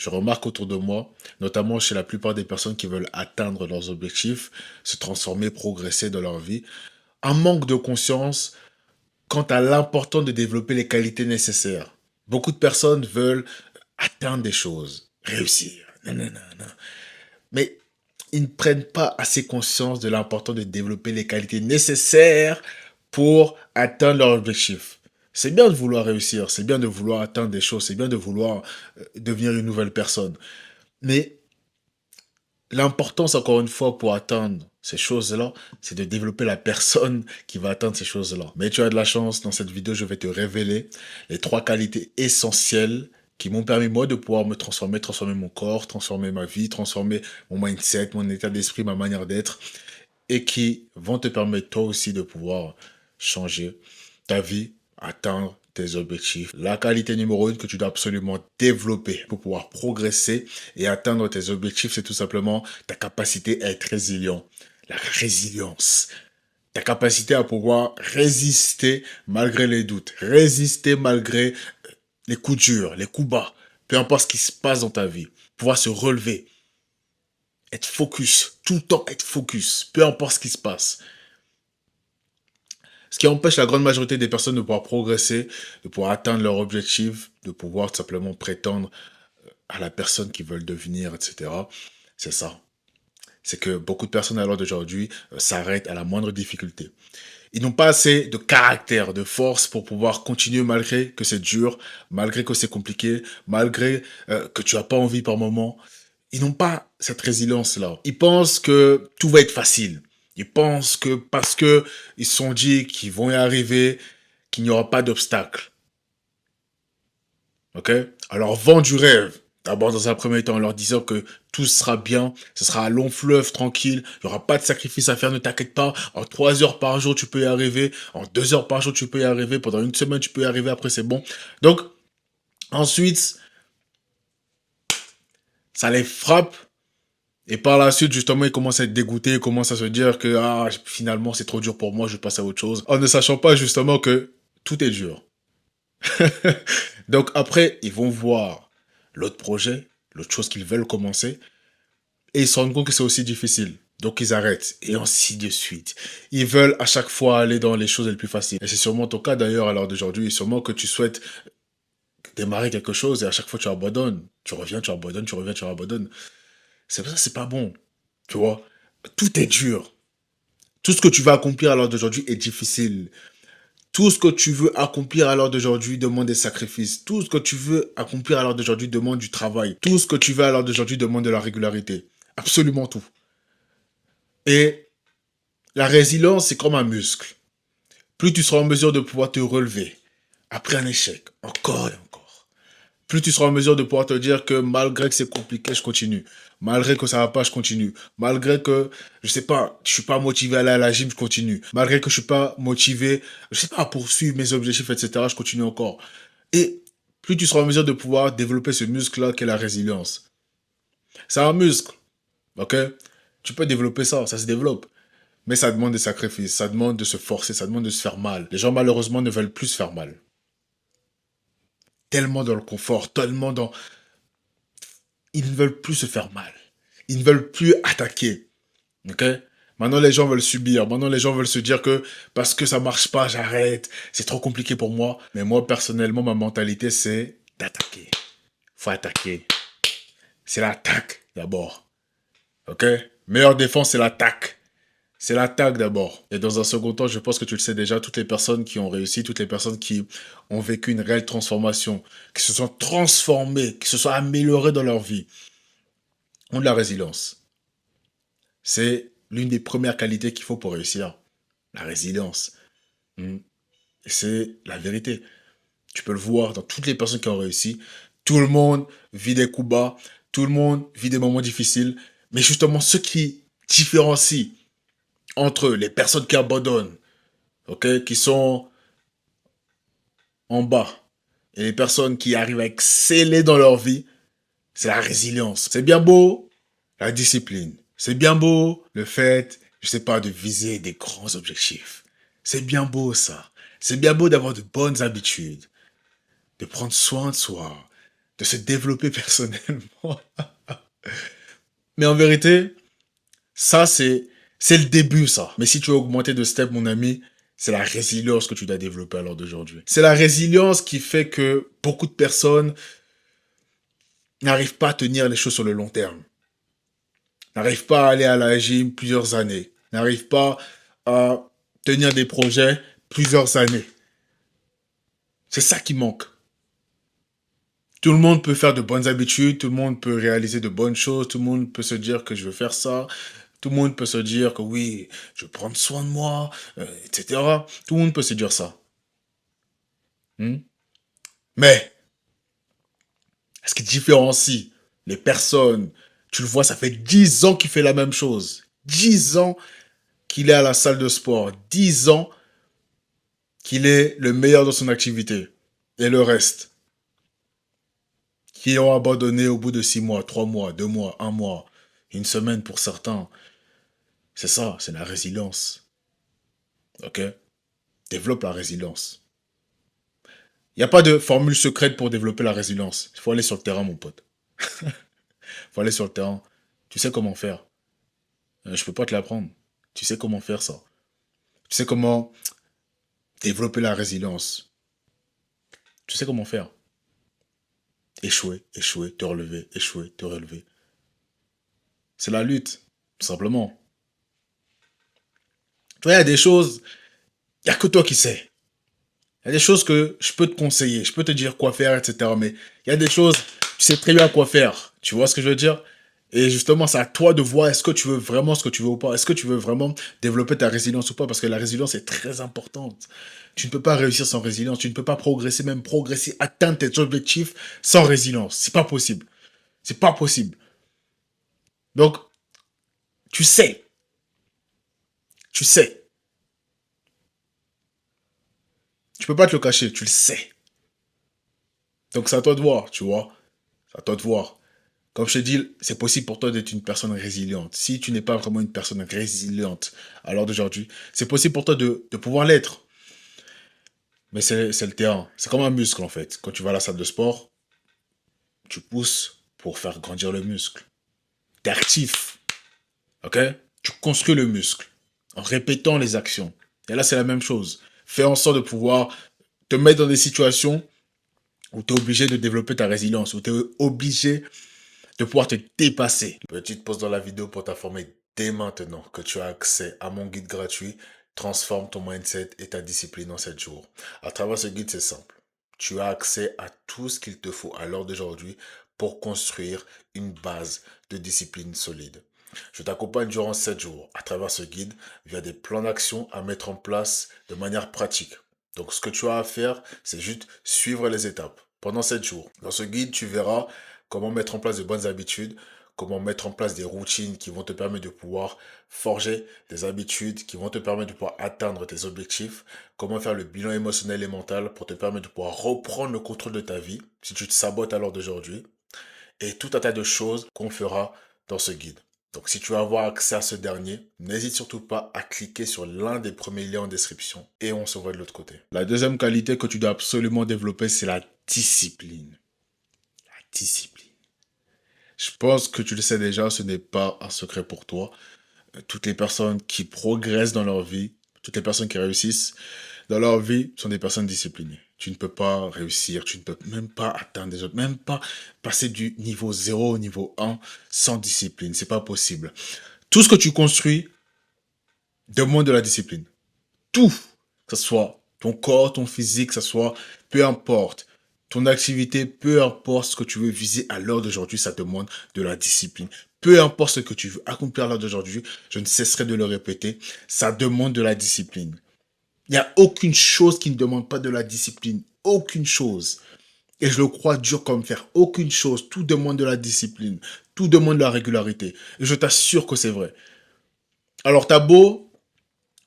Je remarque autour de moi, notamment chez la plupart des personnes qui veulent atteindre leurs objectifs, se transformer, progresser dans leur vie, un manque de conscience quant à l'important de développer les qualités nécessaires. Beaucoup de personnes veulent atteindre des choses, réussir, nanana, mais ils ne prennent pas assez conscience de l'important de développer les qualités nécessaires pour atteindre leur objectif. C'est bien de vouloir réussir, c'est bien de vouloir atteindre des choses, c'est bien de vouloir devenir une nouvelle personne. Mais l'importance, encore une fois, pour atteindre ces choses-là, c'est de développer la personne qui va atteindre ces choses-là. Mais tu as de la chance, dans cette vidéo, je vais te révéler les 3 qualités essentielles qui m'ont permis, moi, de pouvoir me transformer, transformer mon corps, transformer ma vie, transformer mon mindset, mon état d'esprit, ma manière d'être, et qui vont te permettre, toi aussi, de pouvoir changer ta vie, atteindre tes objectifs. La qualité numéro 1 que tu dois absolument développer pour pouvoir progresser et atteindre tes objectifs, c'est tout simplement ta capacité à être résilient. La résilience. Ta capacité à pouvoir résister malgré les doutes, résister malgré les coups durs, les coups bas, peu importe ce qui se passe dans ta vie, pouvoir se relever, être focus, tout le temps être focus, peu importe ce qui se passe. Ce qui empêche la grande majorité des personnes de pouvoir progresser, de pouvoir atteindre leur objectif, de pouvoir tout simplement prétendre à la personne qu'ils veulent devenir, etc. C'est ça. C'est que beaucoup de personnes à l'heure d'aujourd'hui s'arrêtent à la moindre difficulté. Ils n'ont pas assez de caractère, de force pour pouvoir continuer malgré que c'est dur, malgré que c'est compliqué, malgré que tu n'as pas envie par moment. Ils n'ont pas cette résilience-là. Ils pensent que tout va être facile. Ils pensent que parce que ils se sont dit qu'ils vont y arriver, qu'il n'y aura pas d'obstacle. Ok? Alors vends du rêve. D'abord dans un premier temps, en leur disant que tout sera bien, ce sera un long fleuve tranquille, il n'y aura pas de sacrifice à faire, ne t'inquiète pas. En 3 heures par jour, tu peux y arriver. En 2 heures par jour, tu peux y arriver. Pendant une semaine, tu peux y arriver. Après, c'est bon. Donc, ensuite, ça les frappe. Et par la suite, justement, ils commencent à être dégoûtés, ils commencent à se dire que ah, finalement, c'est trop dur pour moi, je passe à autre chose. En ne sachant pas justement que tout est dur. Donc après, ils vont voir l'autre projet, l'autre chose qu'ils veulent commencer, et ils se rendent compte que c'est aussi difficile. Donc ils arrêtent, et ainsi de suite. Ils veulent à chaque fois aller dans les choses les plus faciles. Et c'est sûrement ton cas d'ailleurs à l'heure d'aujourd'hui, sûrement que tu souhaites démarrer quelque chose, et à chaque fois tu abandonnes. Tu reviens, tu abandonnes, tu reviens, tu abandonnes. C'est pour ça que c'est pas bon. Tu vois, tout est dur. Tout ce que tu vas accomplir à l'heure d'aujourd'hui est difficile. Tout ce que tu veux accomplir à l'heure d'aujourd'hui demande des sacrifices. Tout ce que tu veux accomplir à l'heure d'aujourd'hui demande du travail. Tout ce que tu veux à l'heure d'aujourd'hui demande de la régularité. Absolument tout. Et la résilience, c'est comme un muscle. Plus tu seras en mesure de pouvoir te relever après un échec, encore et encore, plus tu seras en mesure de pouvoir te dire que malgré que c'est compliqué, je continue. Malgré que ça va pas, je continue. Malgré que, je sais pas, je suis pas motivé à aller à la gym, je continue. Malgré que je suis pas motivé, je sais pas, à poursuivre mes objectifs, etc., je continue encore. Et plus tu seras en mesure de pouvoir développer ce muscle-là qu'est la résilience. C'est un muscle, ok? Tu peux développer ça, ça se développe. Mais ça demande des sacrifices, ça demande de se forcer, ça demande de se faire mal. Les gens, malheureusement, ne veulent plus se faire mal. Tellement dans le confort, tellement dans ils ne veulent plus se faire mal. Ils ne veulent plus attaquer. Ok? Maintenant, les gens veulent subir. Maintenant, les gens veulent se dire que parce que ça marche pas, j'arrête. C'est trop compliqué pour moi. Mais moi, personnellement, ma mentalité, c'est d'attaquer. Faut attaquer. C'est l'attaque d'abord. Ok? Meilleure défense, c'est l'attaque. C'est l'attaque d'abord. Et dans un second temps, je pense que tu le sais déjà, toutes les personnes qui ont réussi, toutes les personnes qui ont vécu une réelle transformation, qui se sont transformées, qui se sont améliorées dans leur vie, ont de la résilience. C'est l'une des premières qualités qu'il faut pour réussir. La résilience. Mm. Et c'est la vérité. Tu peux le voir dans toutes les personnes qui ont réussi. Tout le monde vit des coups bas. Tout le monde vit des moments difficiles. Mais justement, ce qui différencie entre les personnes qui abandonnent, ok, qui sont en bas, et les personnes qui arrivent à exceller dans leur vie, c'est la résilience. C'est bien beau, la discipline. C'est bien beau, le fait, je sais pas, de viser des grands objectifs. C'est bien beau, ça. C'est bien beau d'avoir de bonnes habitudes, de prendre soin de soi, de se développer personnellement. Mais en vérité, ça, c'est le début, ça. Mais si tu veux augmenter de step, mon ami, c'est la résilience que tu dois développer à l'heure d'aujourd'hui. C'est la résilience qui fait que beaucoup de personnes n'arrivent pas à tenir les choses sur le long terme. N'arrivent pas à aller à la gym plusieurs années. N'arrivent pas à tenir des projets plusieurs années. C'est ça qui manque. Tout le monde peut faire de bonnes habitudes, tout le monde peut réaliser de bonnes choses, tout le monde peut se dire que je veux faire ça, tout le monde peut se dire que oui, je veux prendre soin de moi, etc. Tout le monde peut se dire ça. Hmm? Mais, ce qui différencie les personnes, tu le vois, ça fait 10 ans qu'il fait la même chose. 10 ans qu'il est à la salle de sport. 10 ans qu'il est le meilleur dans son activité. Et le reste, qui ont abandonné au bout de 6 mois, 3 mois, 2 mois, 1 mois, une semaine pour certains. C'est ça, c'est la résilience. Ok? Développe la résilience. Il n'y a pas de formule secrète pour développer la résilience. Il faut aller sur le terrain, mon pote. Il faut aller sur le terrain. Tu sais comment faire. Je peux pas te l'apprendre. Tu sais comment faire ça. Tu sais comment développer la résilience. Tu sais comment faire. Échouer, échouer, te relever, échouer, te relever. C'est la lutte, tout simplement. Tu vois, il y a des choses, il n'y a que toi qui sais. Il y a des choses que je peux te conseiller, je peux te dire quoi faire, etc. Mais il y a des choses, tu sais très bien quoi faire. Tu vois ce que je veux dire? Et justement, c'est à toi de voir est-ce que tu veux vraiment ce que tu veux ou pas. Est-ce que tu veux vraiment développer ta résilience ou pas? Parce que la résilience est très importante. Tu ne peux pas réussir sans résilience. Tu ne peux pas progresser, même progresser, atteindre tes objectifs sans résilience. C'est pas possible. C'est pas possible. Donc, tu sais. Tu sais. Tu peux pas te le cacher. Tu le sais. Donc, c'est à toi de voir, tu vois. C'est à toi de voir. Comme je te dis, c'est possible pour toi d'être une personne résiliente. Si tu n'es pas vraiment une personne résiliente à l'heure d'aujourd'hui, c'est possible pour toi de pouvoir l'être. Mais c'est le terrain. C'est comme un muscle en fait. Quand tu vas à la salle de sport, tu pousses pour faire grandir le muscle. Tu es actif. Ok? Tu construis le muscle en répétant les actions. Et là, c'est la même chose. Fais en sorte de pouvoir te mettre dans des situations où tu es obligé de développer ta résilience, où tu es obligé de pouvoir te dépasser. Petite pause dans la vidéo pour t'informer dès maintenant que tu as accès à mon guide gratuit Transforme ton mindset et ta discipline en 7 jours. À travers ce guide, c'est simple. Tu as accès à tout ce qu'il te faut à l'heure d'aujourd'hui pour construire une base de discipline solide. Je t'accompagne durant 7 jours à travers ce guide via des plans d'action à mettre en place de manière pratique. Donc ce que tu as à faire, c'est juste suivre les étapes pendant 7 jours. Dans ce guide, tu verras comment mettre en place de bonnes habitudes, comment mettre en place des routines qui vont te permettre de pouvoir forger des habitudes qui vont te permettre de pouvoir atteindre tes objectifs, comment faire le bilan émotionnel et mental pour te permettre de pouvoir reprendre le contrôle de ta vie si tu te sabotes à l'heure d'aujourd'hui, et tout un tas de choses qu'on fera dans ce guide. Donc si tu veux avoir accès à ce dernier, n'hésite surtout pas à cliquer sur l'un des premiers liens en description et on se voit de l'autre côté. La deuxième qualité que tu dois absolument développer, c'est la discipline. La discipline. Je pense que tu le sais déjà, ce n'est pas un secret pour toi. Toutes les personnes qui progressent dans leur vie, toutes les personnes qui réussissent dans leur vie sont des personnes disciplinées. Tu ne peux pas réussir, tu ne peux même pas atteindre des autres, même pas passer du niveau 0 au niveau 1 sans discipline. C'est pas possible. Tout ce que tu construis demande de la discipline. Tout, que ce soit ton corps, ton physique, que ce soit, peu importe, ton activité, peu importe ce que tu veux viser à l'heure d'aujourd'hui, ça demande de la discipline. Peu importe ce que tu veux accomplir à l'heure d'aujourd'hui, je ne cesserai de le répéter, ça demande de la discipline. Il n'y a aucune chose qui ne demande pas de la discipline. Aucune chose. Et je le crois dur comme fer. Aucune chose. Tout demande de la discipline. Tout demande de la régularité. Et je t'assure que c'est vrai. Alors, t'as beau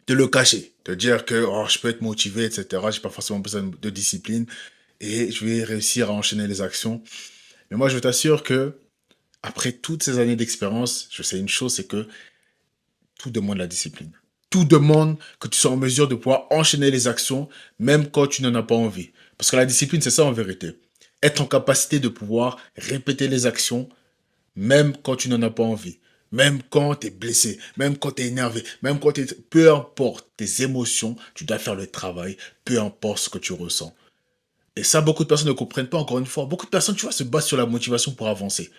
te le cacher, te dire que oh, je peux être motivé, etc. J'ai pas forcément besoin de discipline et je vais réussir à enchaîner les actions. Mais moi, je t'assure que après toutes ces années d'expérience, je sais une chose, c'est que tout demande la discipline. Tout demande que tu sois en mesure de pouvoir enchaîner les actions, même quand tu n'en as pas envie. Parce que la discipline, c'est ça en vérité. être en capacité de pouvoir répéter les actions même quand tu n'en as pas envie, même quand tu es blessé, même quand tu es énervé, même quand tu es... Peu importe tes émotions, tu dois faire le travail, peu importe ce que tu ressens. Et ça, beaucoup de personnes ne comprennent pas, encore une fois. Beaucoup de personnes, tu vois, se basent sur la motivation pour avancer.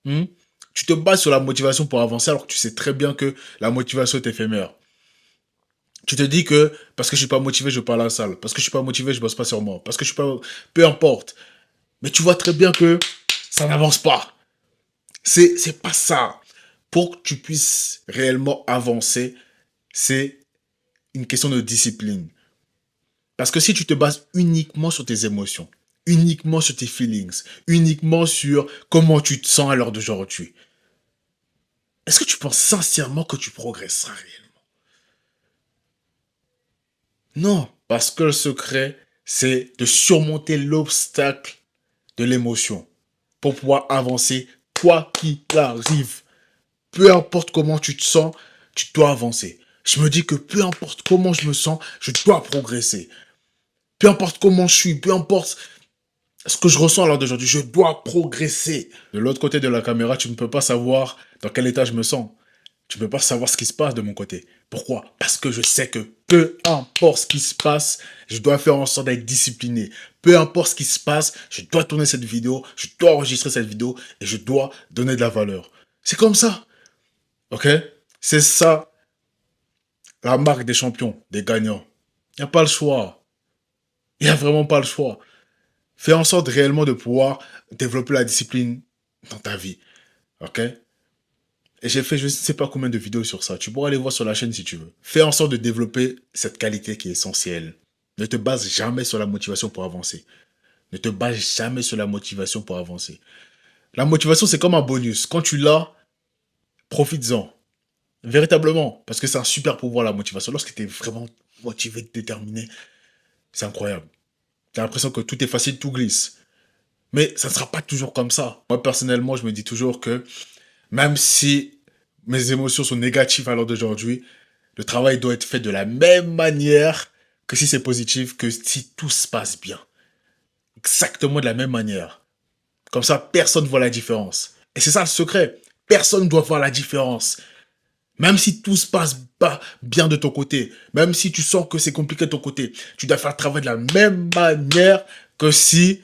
Hmm. Tu te bases sur la motivation pour avancer alors que tu sais très bien que la motivation est éphémère. Tu te dis que parce que je suis pas motivé, je parle à la salle. Parce que je suis pas motivé, je bosse pas sur moi. Parce que je suis pas... Peu importe. Mais tu vois très bien que ça n'avance pas. C'est pas ça. Pour que tu puisses réellement avancer, c'est une question de discipline. Parce que si tu te bases uniquement sur tes émotions, uniquement sur tes feelings, uniquement sur comment tu te sens à l'heure d'aujourd'hui, est-ce que tu penses sincèrement que tu progresseras réellement? Non, parce que le secret, c'est de surmonter l'obstacle de l'émotion pour pouvoir avancer quoi qu'il arrive. Peu importe comment tu te sens, tu dois avancer. Je me dis que peu importe comment je me sens, je dois progresser. Peu importe comment je suis, peu importe ce que je ressens à l'heure d'aujourd'hui, je dois progresser. De l'autre côté de la caméra, tu ne peux pas savoir dans quel état je me sens. Tu ne peux pas savoir ce qui se passe de mon côté. Pourquoi? Parce que je sais que peu importe ce qui se passe, je dois faire en sorte d'être discipliné. Peu importe ce qui se passe, je dois tourner cette vidéo, je dois enregistrer cette vidéo et je dois donner de la valeur. C'est comme ça. Ok? C'est ça la marque des champions, des gagnants. Il n'y a pas le choix. Il n'y a vraiment pas le choix. Fais en sorte réellement de pouvoir développer la discipline dans ta vie. Ok? Et j'ai fait je ne sais pas combien de vidéos sur ça. Tu pourras aller voir sur la chaîne si tu veux. Fais en sorte de développer cette qualité qui est essentielle. Ne te base jamais sur la motivation pour avancer. Ne te base jamais sur la motivation pour avancer. La motivation, c'est comme un bonus. Quand tu l'as, profites-en. Véritablement. Parce que c'est un super pouvoir, la motivation. Lorsque tu es vraiment motivé, déterminé, c'est incroyable. Tu as l'impression que tout est facile, tout glisse. Mais ça ne sera pas toujours comme ça. Moi, personnellement, je me dis toujours que même si mes émotions sont négatives à l'heure d'aujourd'hui, le travail doit être fait de la même manière que si c'est positif, que si tout se passe bien. Exactement de la même manière. Comme ça, personne ne voit la différence. Et c'est ça le secret. Personne ne doit voir la différence. Même si tout se passe pas bien de ton côté, même si tu sens que c'est compliqué de ton côté, tu dois faire le travail de la même manière que si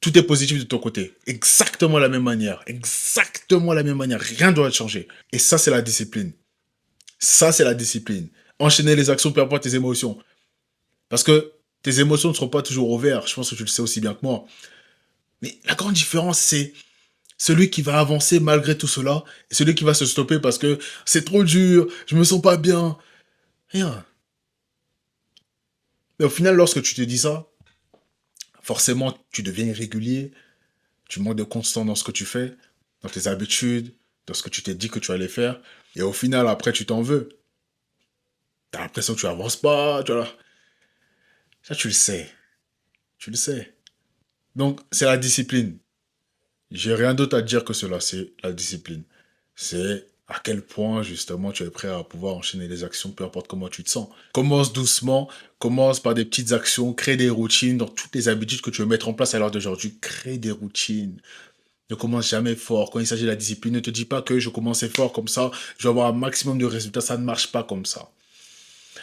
tout est positif de ton côté. Exactement la même manière. Exactement la même manière. Rien ne doit changer. Et ça, c'est la discipline. Ça, c'est la discipline. Enchaîner les actions, peu importe tes émotions. Parce que tes émotions ne seront pas toujours au vert. Je pense que tu le sais aussi bien que moi. Mais la grande différence, c'est celui qui va avancer malgré tout cela et celui qui va se stopper parce que c'est trop dur, je me sens pas bien. Rien. Mais au final, lorsque tu te dis ça, forcément, tu deviens irrégulier, tu manques de constance dans ce que tu fais, dans tes habitudes, dans ce que tu t'es dit que tu allais faire. Et au final, après, tu t'en veux. T'as l'impression que tu avances pas, tu vois. Ça, tu le sais. Tu le sais. Donc, c'est la discipline. J'ai rien d'autre à dire que cela, c'est la discipline. C'est à quel point, justement, tu es prêt à pouvoir enchaîner les actions, peu importe comment tu te sens. Commence doucement, commence par des petites actions, crée des routines dans toutes les habitudes que tu veux mettre en place à l'heure d'aujourd'hui. Crée des routines. Ne commence jamais fort. Quand il s'agit de la discipline, ne te dis pas que je commençais fort comme ça, je vais avoir un maximum de résultats. Ça ne marche pas comme ça.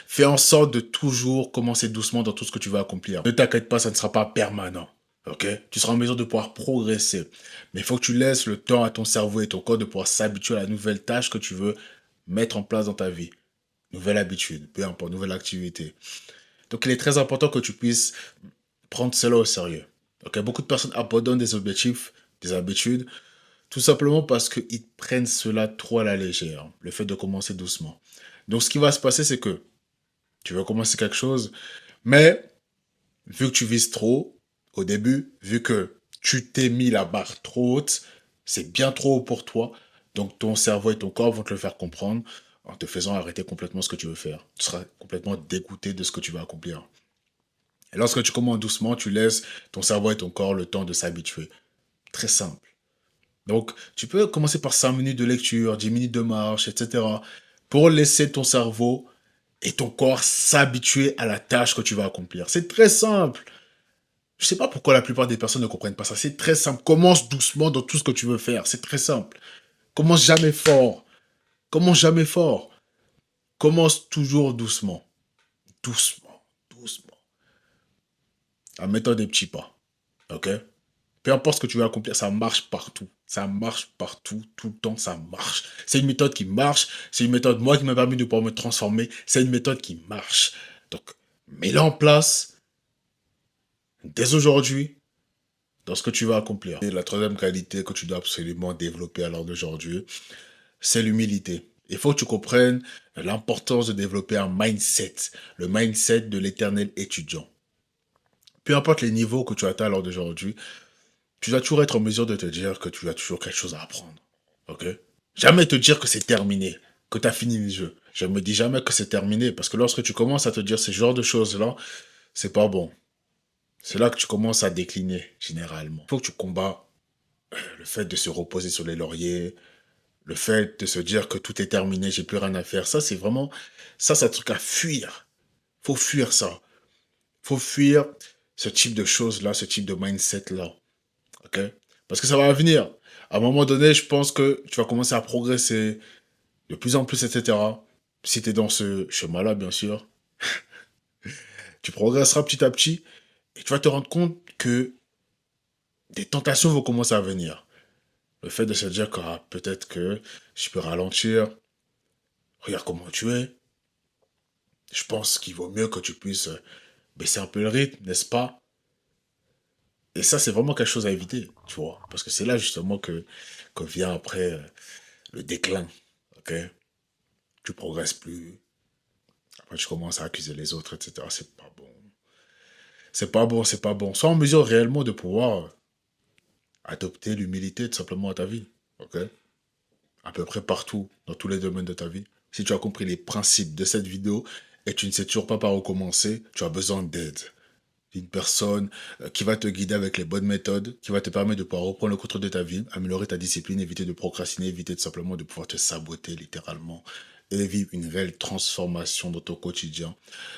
Fais en sorte de toujours commencer doucement dans tout ce que tu vas accomplir. Ne t'inquiète pas, ça ne sera pas permanent. Ok? Tu seras en mesure de pouvoir progresser. Mais il faut que tu laisses le temps à ton cerveau et ton corps de pouvoir s'habituer à la nouvelle tâche que tu veux mettre en place dans ta vie. Nouvelle habitude, peu importe, nouvelle activité. Donc il est très important que tu puisses prendre cela au sérieux. Ok? Beaucoup de personnes abandonnent des objectifs, des habitudes, tout simplement parce qu'ils prennent cela trop à la légère. Le fait de commencer doucement. Donc ce qui va se passer, c'est que tu veux commencer quelque chose, mais vu que tu vises trop au début, vu que tu t'es mis la barre trop haute, c'est bien trop haut pour toi, donc ton cerveau et ton corps vont te le faire comprendre en te faisant arrêter complètement ce que tu veux faire. Tu seras complètement dégoûté de ce que tu vas accomplir. Et lorsque tu commences doucement, tu laisses ton cerveau et ton corps le temps de s'habituer. Très simple. Donc, tu peux commencer par 5 minutes de lecture, 10 minutes de marche, etc. pour laisser ton cerveau et ton corps s'habituer à la tâche que tu vas accomplir. C'est très simple. Je sais pas pourquoi la plupart des personnes ne comprennent pas ça. C'est très simple. Commence doucement dans tout ce que tu veux faire. C'est très simple. Commence jamais fort. Commence jamais fort. Commence toujours doucement. Doucement. Doucement. En mettant des petits pas. OK? Peu importe ce que tu veux accomplir, ça marche partout. Ça marche partout, tout le temps, ça marche. C'est une méthode qui marche. C'est une méthode, moi, qui m'a permis de pouvoir me transformer. C'est une méthode qui marche. Donc, mets-la en place dès aujourd'hui dans ce que tu vas accomplir. Et la troisième qualité que tu dois absolument développer à l'heure d'aujourd'hui, c'est l'humilité. Il faut que tu comprennes l'importance de développer un mindset, le mindset de l'éternel étudiant. Peu importe les niveaux que tu atteins à l'heure d'aujourd'hui, tu dois toujours être en mesure de te dire que tu as toujours quelque chose à apprendre. Ok? Jamais te dire que c'est terminé, que tu as fini le jeu. Je me dis jamais que c'est terminé, parce que lorsque tu commences à te dire ce genre de choses-là, c'est pas bon. C'est là que tu commences à décliner, généralement. Il faut que tu combats le fait de se reposer sur les lauriers, le fait de se dire que tout est terminé, j'ai plus rien à faire. Ça, c'est vraiment... Ça, c'est un truc à fuir. Faut fuir ça. Faut fuir ce type de choses-là, ce type de mindset-là. Ok? Parce que ça va venir. À un moment donné, je pense que tu vas commencer à progresser de plus en plus, etc. Si tu es dans ce chemin-là, bien sûr, tu progresseras petit à petit et tu vas te rendre compte que des tentations vont commencer à venir. Le fait de se dire que peut-être que je peux ralentir, regarde comment tu es. Je pense qu'il vaut mieux que tu puisses baisser un peu le rythme, n'est-ce pas? Et ça, c'est vraiment quelque chose à éviter, tu vois. Parce que c'est là justement que vient après le déclin. Ok? Tu progresses plus. Après, tu commences à accuser les autres, etc. C'est pas bon. C'est pas bon, c'est pas bon. Sois en mesure réellement de pouvoir adopter l'humilité tout simplement à ta vie. Ok? À peu près partout, dans tous les domaines de ta vie. Si tu as compris les principes de cette vidéo et tu ne sais toujours pas par où commencer, tu as besoin d'aide. D'une personne qui va te guider avec les bonnes méthodes, qui va te permettre de pouvoir reprendre le contrôle de ta vie, améliorer ta discipline, éviter de procrastiner, éviter tout simplement de pouvoir te saboter littéralement et vivre une réelle transformation dans ton quotidien.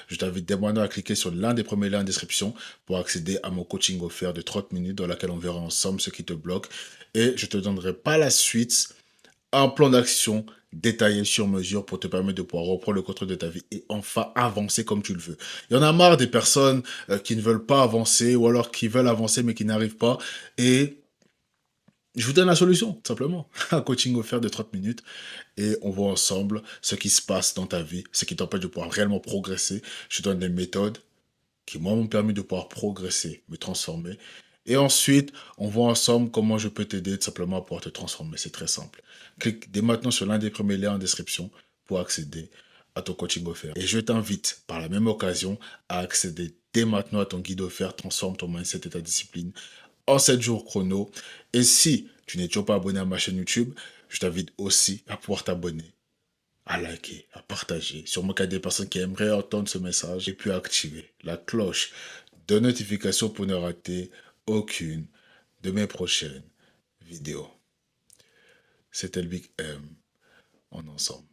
Je t'invite dès maintenant à cliquer sur l'un des premiers liens en description pour accéder à mon coaching offert de 30 minutes dans lequel on verra ensemble ce qui te bloque et je te donnerai par la suite un plan d'action détaillé sur mesure pour te permettre de pouvoir reprendre le contrôle de ta vie et enfin avancer comme tu le veux. Il y en a marre des personnes qui ne veulent pas avancer ou alors qui veulent avancer mais qui n'arrivent pas. Et je vous donne la solution, tout simplement. Un coaching offert de 30 minutes et on voit ensemble ce qui se passe dans ta vie, ce qui t'empêche de pouvoir réellement progresser. Je te donne des méthodes qui, moi, m'ont permis de pouvoir progresser, me transformer. Et ensuite, on voit ensemble comment je peux t'aider tout simplement à pouvoir te transformer. C'est très simple. Clique dès maintenant sur l'un des premiers liens en description pour accéder à ton coaching offert. Et je t'invite, par la même occasion, à accéder dès maintenant à ton guide offert Transforme ton mindset et ta discipline en 7 jours chrono. Et si tu n'es toujours pas abonné à ma chaîne YouTube, je t'invite aussi à pouvoir t'abonner, à liker, à partager. Sûrement qu'il y a des personnes qui aimeraient entendre ce message et puis à activer la cloche de notification pour ne rater aucune de mes prochaines vidéos. C'était le Big M en ensemble.